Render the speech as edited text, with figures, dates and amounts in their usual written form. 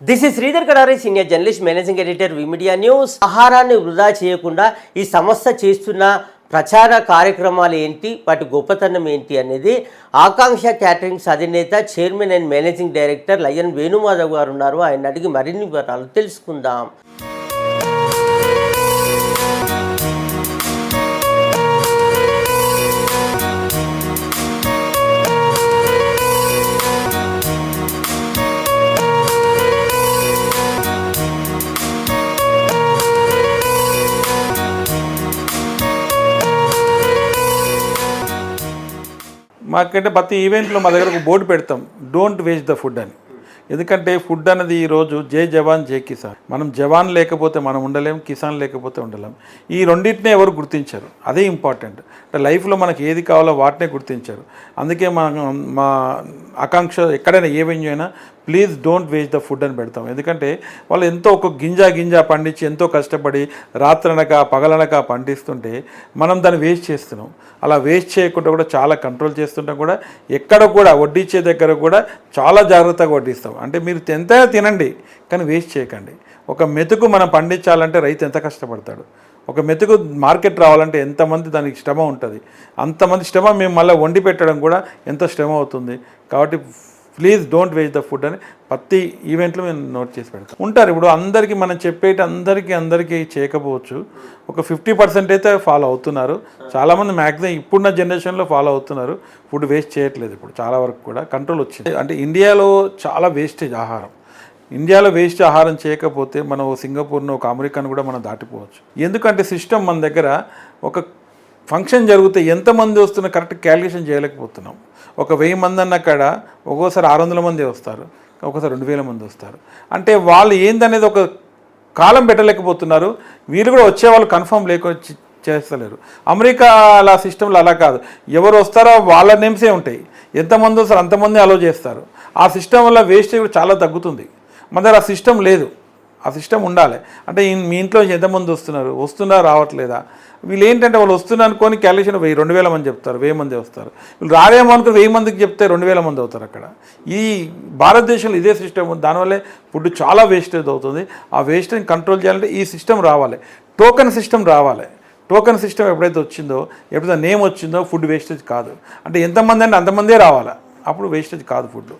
This is Sridhar Kadari, senior journalist, managing editor, V Media news. ఆహారాన్ని వృధా చేయకుండా ఈ సంస్థ చేస్తున్న ప్రచార కార్యక్రమాలు ఏంటి, వాటి గొప్పతనం ఏంటి అనేది ఆకాంక్ష క్యాటరింగ్స్ అధినేత, chairman and managing director lion Venumadhav గారు ఉన్నారు. ఆయన అడిగి మరిన్ని వివరాలు తెలుసుకుందాం. మాకంటే ప్రతి ఈవెంట్లో మా దగ్గర ఒక బోర్డు పెడతాం, డోంట్ వేస్ట్ ద ఫుడ్ అని. ఎందుకంటే ఫుడ్ అనేది ఈరోజు జై జవాన్ జై కిసాన్. మనం జవాన్ లేకపోతే మనం ఉండలేం, కిసాన్ లేకపోతే ఉండలేం. ఈ రెండింటినే ఎవరు గుర్తించారు, అదే ఇంపార్టెంట్. అంటే లైఫ్లో మనకి ఏది కావాలో వాటినే గుర్తించారు. అందుకే మా ఆకాంక్ష ఎక్కడైనా ఏ వెన్యూ అయినా please don't waste the food అని పెడతాం. ఎందుకంటే వాళ్ళు ఎంతో ఒక గింజ పండించి ఎంతో కష్టపడి రాత్రనక పగలనక పండిస్తుంటే మనం దాన్ని వేస్ట్ చేస్తున్నాం. అలా వేస్ట్ చేయకుండా కూడా చాలా కంట్రోల్ చేస్తుంటాం. కూడా ఎక్కడ కూడా వడ్డించే దగ్గర కూడా చాలా జాగ్రత్తగా వడ్డిస్తాం. అంటే మీరు ఎంతైనా తినండి కానీ వేస్ట్ చేయకండి. ఒక మెతుకు మనం పండించాలంటే రైతు ఎంత కష్టపడతాడు. ఒక మెతుకు మార్కెట్ రావాలంటే ఎంతమంది దానికి శ్రమ ఉంటుంది. అంతమంది శ్రమ మేము మళ్ళీ వండి పెట్టడం కూడా ఎంతో శ్రమ అవుతుంది. కాబట్టి please don't waste the food అని ప్రతి ఈవెంట్లో మేము నోట్ చేసి పెడతాం. ఉంటారు ఇప్పుడు అందరికీ మనం చెప్పేటి అందరికీ చేయకపోవచ్చు. ఒక 50% అయితే ఫాలో అవుతున్నారు. చాలామంది మ్యాక్సిమం ఇప్పుడున్న జనరేషన్లో ఫాలో అవుతున్నారు. ఫుడ్ వేస్ట్ చేయట్లేదు. ఇప్పుడు చాలా వరకు కూడా కంట్రోల్ వచ్చింది. అంటే ఇండియాలో చాలా వేస్టేజ్ ఆహారం. ఇండియాలో వేస్ట్ ఆహారం చేయకపోతే మనం సింగపూర్ను, ఒక అమెరికాను కూడా మనం దాటిపోవచ్చు. ఎందుకంటే సిస్టమ్ మన దగ్గర ఒక ఫంక్షన్ జరిగితే ఎంతమంది వస్తున్నా కరెక్ట్ క్యాలిక్యులేషన్ చేయలేకపోతున్నాం. ఒక 1000 మంది అన్న కాడ ఒక్కోసారి 600 మంది వస్తారు, ఒక్కోసారి 2000 మంది వస్తారు. అంటే వాళ్ళు ఏందనేది ఒక కాలం పెట్టలేకపోతున్నారు. వీళ్ళు కూడా వచ్చేవాళ్ళు కన్ఫర్మ్ చేస్తలేరు. అమెరికా అలా సిస్టంలో అలా కాదు. ఎవరు వస్తారో వాళ్ళ నేమ్సే ఉంటాయి. ఎంతమంది వస్తారో అంతమంది అలో చేస్తారు. ఆ సిస్టమ్ వల్ల వేస్టేజ్ కూడా చాలా తగ్గుతుంది. మన దగ్గర ఆ సిస్టమ్ లేదు. ఆ సిస్టమ్ ఉండాలి. అంటే మీ ఇంట్లో ఎంతమంది వస్తున్నారా రావట్లేదా, వీళ్ళు ఏంటంటే వాళ్ళు వస్తున్నారు అనుకొని క్యాలిక్యులేషన్ 2000 మంది చెప్తారు, 1000 మంది వస్తారు. వీళ్ళు రారేమో అనుకుని 1000 మందికి చెప్తే 2000 మంది అవుతారు. అక్కడ ఈ భారతదేశంలో ఇదే సిస్టమ్ ఉంది. దానివల్లే ఫుడ్ చాలా వేస్టేజ్ అవుతుంది. ఆ వేస్టేజ్ కంట్రోల్ చేయాలంటే ఈ సిస్టమ్ రావాలి. టోకెన్ సిస్టమ్ రావాలి. టోకెన్ సిస్టమ్ ఎప్పుడైతే వచ్చిందో, ఎప్పుడైతే నేమ్ వచ్చిందో ఫుడ్ వేస్టేజ్ కాదు. అంటే ఎంతమంది అంటే అంతమందే రావాలి. అప్పుడు వేస్టేజ్ కాదు ఫుడ్.